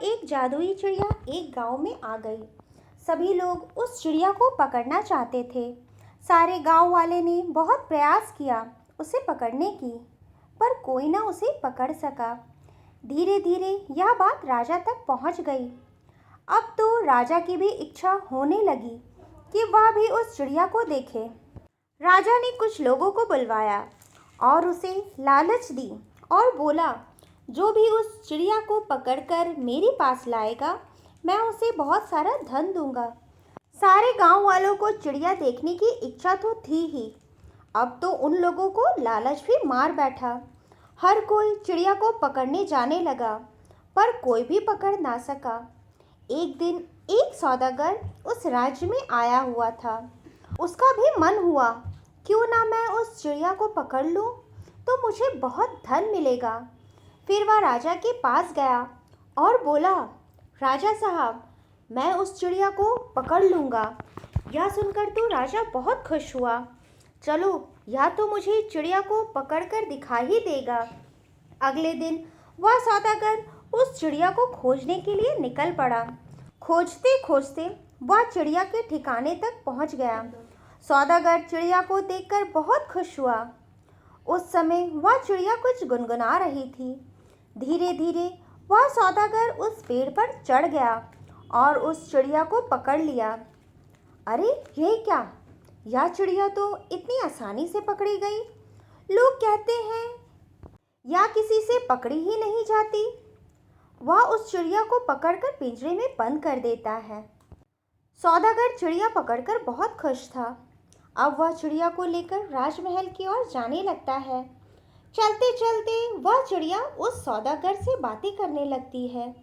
एक जादुई चिड़िया एक गांव में आ गई। सभी लोग उस चिड़िया को पकड़ना चाहते थे। सारे गांव वाले ने बहुत प्रयास किया उसे पकड़ने की, पर कोई ना उसे पकड़ सका। धीरे धीरे यह बात राजा तक पहुंच गई। अब तो राजा की भी इच्छा होने लगी कि वह भी उस चिड़िया को देखे। राजा ने कुछ लोगों को बुलवाया और उसे लालच दी और बोला, जो भी उस चिड़िया को पकड़कर मेरे पास लाएगा, मैं उसे बहुत सारा धन दूंगा। सारे गांव वालों को चिड़िया देखने की इच्छा तो थी ही, अब तो उन लोगों को लालच भी मार बैठा। हर कोई चिड़िया को पकड़ने जाने लगा, पर कोई भी पकड़ ना सका। एक दिन एक सौदागर उस राज्य में आया हुआ था। उसका भी मन हुआ, क्यों ना मैं उस चिड़िया को पकड़ लूं, तो मुझे बहुत धन मिलेगा। फिर वह राजा के पास गया और बोला, राजा साहब, मैं उस चिड़िया को पकड़ लूँगा। यह सुनकर तो राजा बहुत खुश हुआ। चलो, या तो मुझे चिड़िया को पकड़कर दिखा ही देगा। अगले दिन वह सौदागर उस चिड़िया को खोजने के लिए निकल पड़ा। खोजते खोजते वह चिड़िया के ठिकाने तक पहुंच गया। सौदागर चिड़िया को देखकर बहुत खुश हुआ। उस समय वह चिड़िया कुछ गुनगुना रही थी। धीरे धीरे वह सौदागर उस पेड़ पर चढ़ गया और उस चिड़िया को पकड़ लिया। अरे ये क्या, यह चिड़िया तो इतनी आसानी से पकड़ी गई। लोग कहते हैं या किसी से पकड़ी ही नहीं जाती। वह उस चिड़िया को पकड़कर पिंजरे में बंद कर देता है। सौदागर चिड़िया पकड़कर बहुत खुश था। अब वह चिड़िया को लेकर राजमहल की ओर जाने लगता है। चलते चलते वह चिड़िया उस सौदागर से बातें करने लगती है।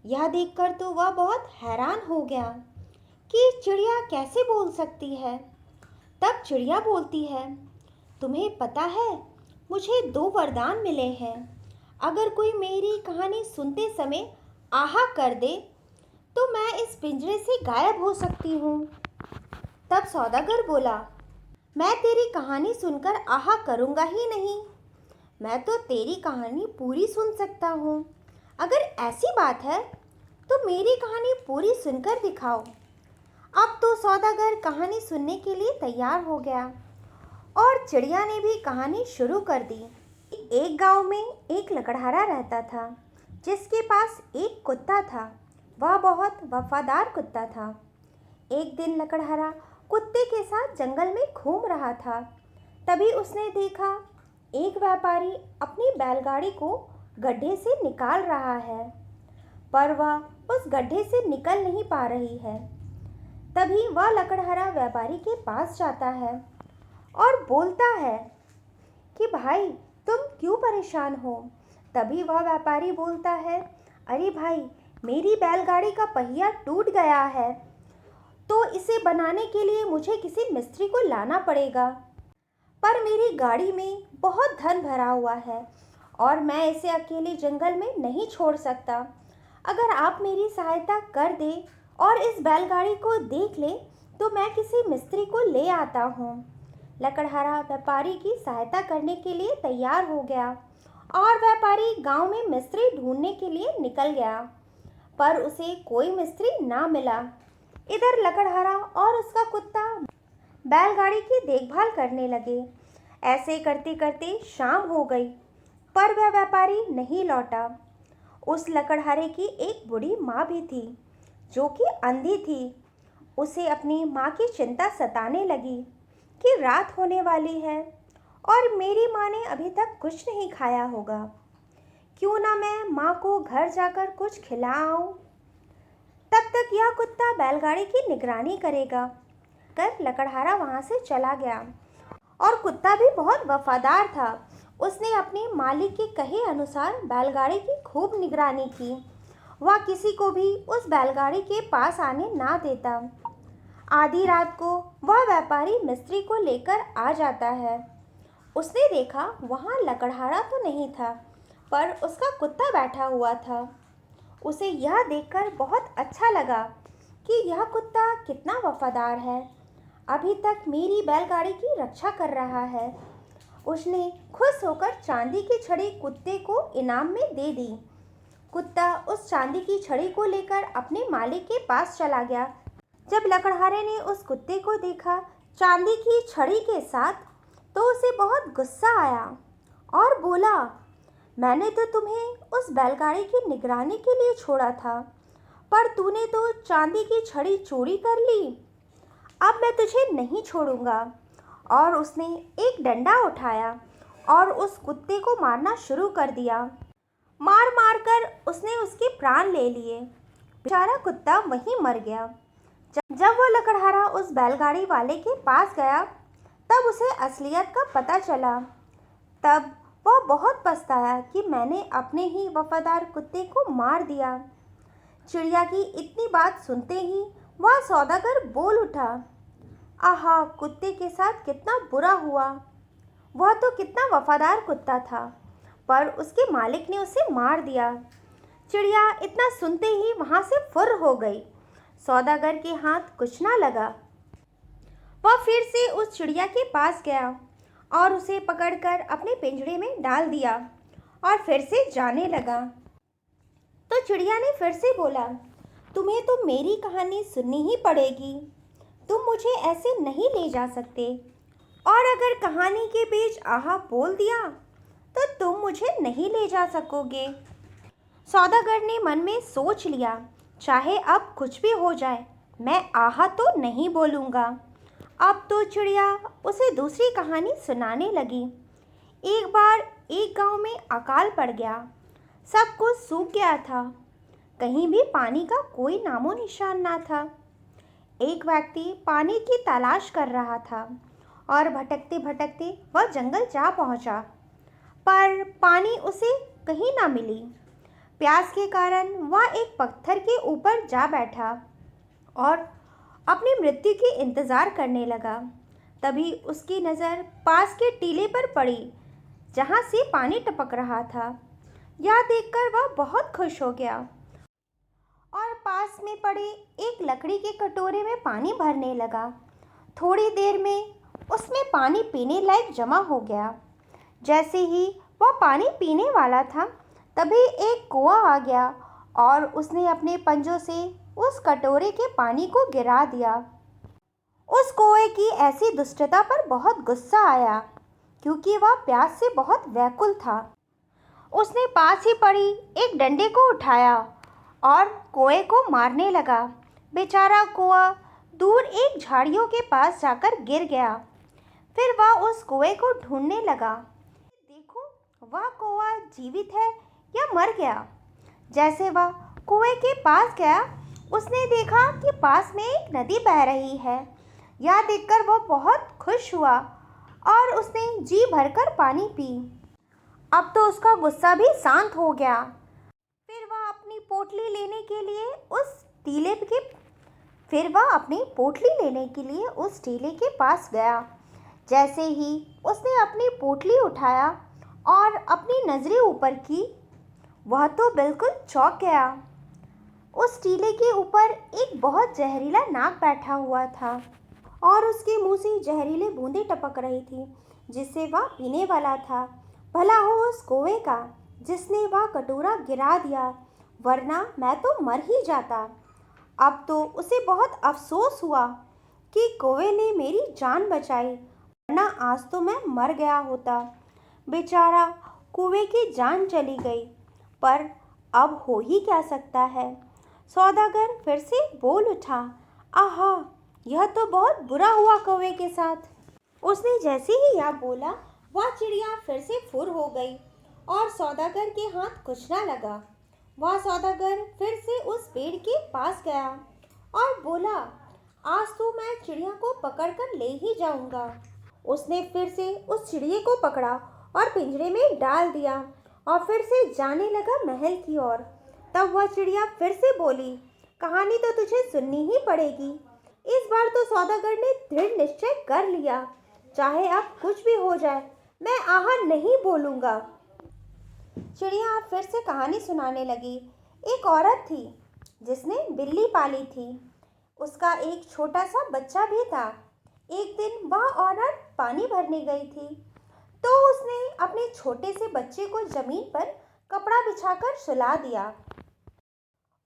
यह देखकर तो वह बहुत हैरान हो गया कि चिड़िया कैसे बोल सकती है। तब चिड़िया बोलती है, तुम्हें पता है, मुझे 2 वरदान मिले हैं। अगर कोई मेरी कहानी सुनते समय आहा कर दे, तो मैं इस पिंजरे से गायब हो सकती हूँ। तब सौदागर बोला, मैं तेरी कहानी सुनकर आहा करूँगा ही नहीं, मैं तो तेरी कहानी पूरी सुन सकता हूँ। अगर ऐसी बात है तो मेरी कहानी पूरी सुनकर दिखाओ। अब तो सौदागर कहानी सुनने के लिए तैयार हो गया और चिड़िया ने भी कहानी शुरू कर दी। एक गांव में एक लकड़हारा रहता था, जिसके पास एक कुत्ता था। वह बहुत वफादार कुत्ता था। एक दिन लकड़हारा कुत्ते के साथ जंगल में घूम रहा था। तभी उसने देखा एक व्यापारी अपनी बैलगाड़ी को गड्ढे से निकाल रहा है, पर वह उस गड्ढे से निकल नहीं पा रही है। तभी वह लकड़हारा व्यापारी के पास जाता है और बोलता है कि भाई, तुम क्यों परेशान हो। तभी वह व्यापारी बोलता है, अरे भाई, मेरी बैलगाड़ी का पहिया टूट गया है, तो इसे बनाने के लिए मुझे किसी मिस्त्री को लाना पड़ेगा। पर मेरी गाड़ी में बहुत धन भरा हुआ है और मैं इसे अकेले जंगल में नहीं छोड़ सकता। अगर आप मेरी सहायता कर दें और इस बैलगाड़ी को देख ले, तो मैं किसी मिस्त्री को ले आता हूँ। लकड़हारा व्यापारी की सहायता करने के लिए तैयार हो गया और व्यापारी गांव में मिस्त्री ढूंढने के लिए निकल गया, पर उसे कोई मिस्त्री ना मिला। इधर लकड़हारा और उसका कुत्ता बैलगाड़ी की देखभाल करने लगे। ऐसे करते करते शाम हो गई, पर वह व्यापारी नहीं लौटा। उस लकड़हारे की एक बूढ़ी माँ भी थी, जो कि अंधी थी। उसे अपनी माँ की चिंता सताने लगी कि रात होने वाली है और मेरी माँ ने अभी तक कुछ नहीं खाया होगा। क्यों ना मैं माँ को घर जाकर कुछ खिलाऊं। तब तक यह कुत्ता बैलगाड़ी की निगरानी करेगा। कर लकड़हारा वहाँ से चला गया और कुत्ता भी बहुत वफादार था। उसने अपने मालिक के कहे अनुसार बैलगाड़ी की खूब निगरानी की। वह किसी को भी उस बैलगाड़ी के पास आने ना देता। आधी रात को वह व्यापारी मिस्त्री को लेकर आ जाता है। उसने देखा वहाँ लकड़हारा तो नहीं था, पर उसका कुत्ता बैठा हुआ था। उसे यह देखकर बहुत अच्छा लगा कि यह कुत्ता कितना वफादार है, अभी तक मेरी बैलगाड़ी की रक्षा कर रहा है। उसने खुश होकर चांदी की छड़ी कुत्ते को इनाम में दे दी। कुत्ता उस चांदी की छड़ी को लेकर अपने मालिक के पास चला गया। जब लकड़हारे ने उस कुत्ते को देखा चांदी की छड़ी के साथ, तो उसे बहुत गुस्सा आया और बोला, मैंने तो तुम्हें उस बैलगाड़ी की निगरानी के लिए छोड़ा था, पर तूने तो चांदी की छड़ी चोरी कर ली। अब मैं तुझे नहीं छोड़ूंगा। और उसने एक डंडा उठाया और उस कुत्ते को मारना शुरू कर दिया। मार मार कर उसने उसके प्राण ले लिए। बेचारा कुत्ता वहीं मर गया। जब वह लकड़हारा उस बैलगाड़ी वाले के पास गया, तब उसे असलियत का पता चला। तब वह बहुत पछताया कि मैंने अपने ही वफादार कुत्ते को मार दिया। चिड़िया की इतनी बात सुनते ही वह सौदागर बोल उठा, आहा, कुत्ते के साथ कितना बुरा हुआ। वह तो कितना वफादार कुत्ता था, पर उसके मालिक ने उसे मार दिया। चिड़िया इतना सुनते ही वहाँ से फुर्र हो गई। सौदागर के हाथ कुछ ना लगा। वह फिर से उस चिड़िया के पास गया और उसे पकड़कर अपने पिंजरे में डाल दिया और फिर से जाने लगा। तो चिड़िया ने फिर से बोला, तुम्हें तो मेरी कहानी सुननी ही पड़ेगी। तुम मुझे ऐसे नहीं ले जा सकते, और अगर कहानी के बीच आहा बोल दिया तो तुम मुझे नहीं ले जा सकोगे। सौदागर ने मन में सोच लिया, चाहे अब कुछ भी हो जाए, मैं आहा तो नहीं बोलूँगा। अब तो चिड़िया उसे दूसरी कहानी सुनाने लगी। एक बार एक गांव में अकाल पड़ गया। सब कुछ सूख गया था। कहीं भी पानी का कोई नामो निशान ना था। एक व्यक्ति पानी की तलाश कर रहा था और भटकते भटकते वह जंगल जा पहुंचा, पर पानी उसे कहीं ना मिली। प्यास के कारण वह एक पत्थर के ऊपर जा बैठा और अपनी मृत्यु की इंतज़ार करने लगा। तभी उसकी नज़र पास के टीले पर पड़ी, जहाँ से पानी टपक रहा था। यह देखकर वह बहुत खुश हो गया और पास में पड़े एक लकड़ी के कटोरे में पानी भरने लगा। थोड़ी देर में उसमें पानी पीने लायक जमा हो गया। जैसे ही वह पानी पीने वाला था, तभी एक कौवा आ गया और उसने अपने पंजों से उस कटोरे के पानी को गिरा दिया। उस कौवे की ऐसी दुष्टता पर बहुत गुस्सा आया, क्योंकि वह प्यास से बहुत व्याकुल था। उसने पास ही पड़ी एक डंडे को उठाया और कौवे को मारने लगा। बेचारा कौवा दूर एक झाड़ियों के पास जाकर गिर गया। फिर वह उस कौवे को ढूंढने लगा। देखो, वह कौवा जीवित है या मर गया। जैसे वह कुएं के पास गया, उसने देखा कि पास में एक नदी बह रही है। यह देखकर वह बहुत खुश हुआ और उसने जी भरकर पानी पी। अब तो उसका गुस्सा भी शांत हो गया। फिर वह अपनी पोटली लेने के लिए उस टीले के पास गया। जैसे ही उसने अपनी पोटली उठाया और अपनी नज़रें ऊपर की, वह तो बिल्कुल चौंक गया। उस टीले के ऊपर एक बहुत जहरीला नाग बैठा हुआ था और उसके मुंह से जहरीले बूंदें टपक रही थी, जिससे वह पीने वाला था। भला हो उस कौवे का, जिसने वह कटोरा गिरा दिया, वरना मैं तो मर ही जाता। अब तो उसे बहुत अफसोस हुआ कि कौवे ने मेरी जान बचाई, वरना आज तो मैं मर गया होता। बेचारा कौवे की जान चली गई, पर अब हो ही क्या सकता है। सौदागर फिर से बोल उठा, आहा, यह तो बहुत बुरा हुआ कौवे के साथ। उसने जैसे ही यह बोला, वह चिड़िया फिर से फुर हो गई और सौदागर के हाथ कुछ ना लगा। वह सौदागर फिर से उस पेड़ के पास गया और बोला, आज तो मैं चिड़िया को पकड़कर ले ही जाऊंगा। उसने फिर से उस चिड़िया को पकड़ा और पिंजरे में डाल दिया और फिर से जाने लगा महल की ओर। तब वह चिड़िया फिर से बोली, कहानी तो तुझे सुननी ही पड़ेगी। इस बार तो सौदागर ने दृढ़ निश्चय कर लिया, चाहे अब कुछ भी हो जाए, मैं आहा नहीं बोलूँगा। चिड़िया फिर से कहानी सुनाने लगी। एक औरत थी जिसने बिल्ली पाली थी। उसका एक छोटा सा बच्चा भी था। एक दिन वह औरत पानी भरने गई थी, तो उसने अपने छोटे से बच्चे को जमीन पर कपड़ा बिछाकर सुला दिया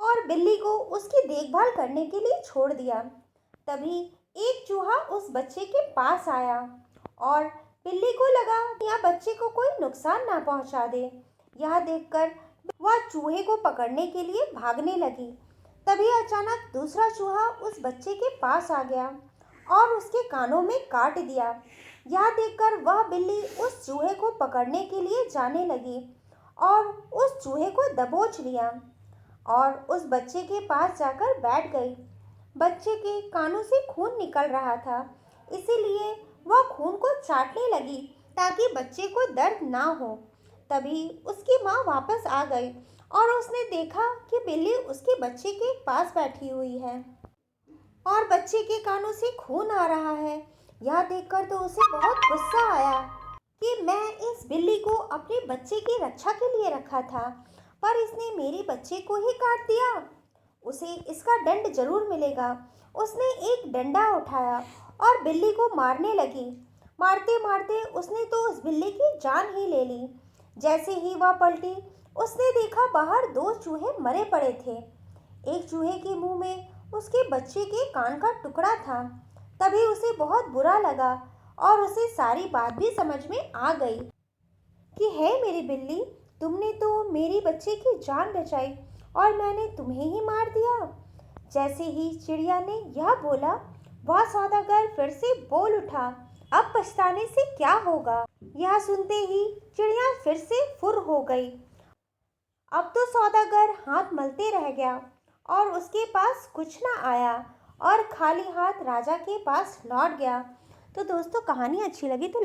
और बिल्ली को उसकी देखभाल करने के लिए छोड़ दिया। तभी एक चूहा उस बच्चे के पास आया और बिल्ली को लगा कि यह बच्चे को कोई नुकसान ना पहुंचा दे। यह देखकर वह चूहे को पकड़ने के लिए भागने लगी। तभी अचानक दूसरा चूहा उस बच्चे के पास आ गया और उसके कानों में काट दिया। यह देखकर वह बिल्ली उस चूहे को पकड़ने के लिए जाने लगी और उस चूहे को दबोच लिया और उस बच्चे के पास जाकर बैठ गई। बच्चे के कानों से खून निकल रहा था, इसीलिए वह खून को चाटने लगी ताकि बच्चे को दर्द ना हो। तभी उसकी माँ वापस आ गई और उसने देखा कि बिल्ली उसके बच्चे के पास बैठी हुई है और बच्चे के कानों से खून आ रहा है। यह देखकर तो उसे बहुत गुस्सा आया कि मैं इस बिल्ली को अपने बच्चे की रक्षा के लिए रखा था, पर इसने मेरे बच्चे को ही काट दिया। उसे इसका दंड जरूर मिलेगा। उसने एक डंडा उठाया और बिल्ली को मारने लगी। मारते मारते उसने तो उस बिल्ली की जान ही ले ली। जैसे ही वह पलटी, उसने देखा बाहर दो चूहे मरे पड़े थे। एक चूहे के मुंह में उसके बच्चे के कान का टुकड़ा था। तभी उसे बहुत बुरा लगा और उसे सारी बात भी समझ में आ गई कि है मेरी बिल्ली, तुमने तो मेरी बच्चे की जान बचाई और मैंने तुम्हें ही मार दिया। जैसे ही चिड़िया ने यह बोला, वह सौदागर फिर से बोल उठा, अब पछताने से क्या होगा। यह सुनते ही चिड़िया फिर से फुर हो गई। अब तो सौदागर हाथ मलते रह गया और उसके पास कुछ ना आया और खाली हाथ राजा के पास लौट गया। तो दोस्तों, कहानी अच्छी लगी तो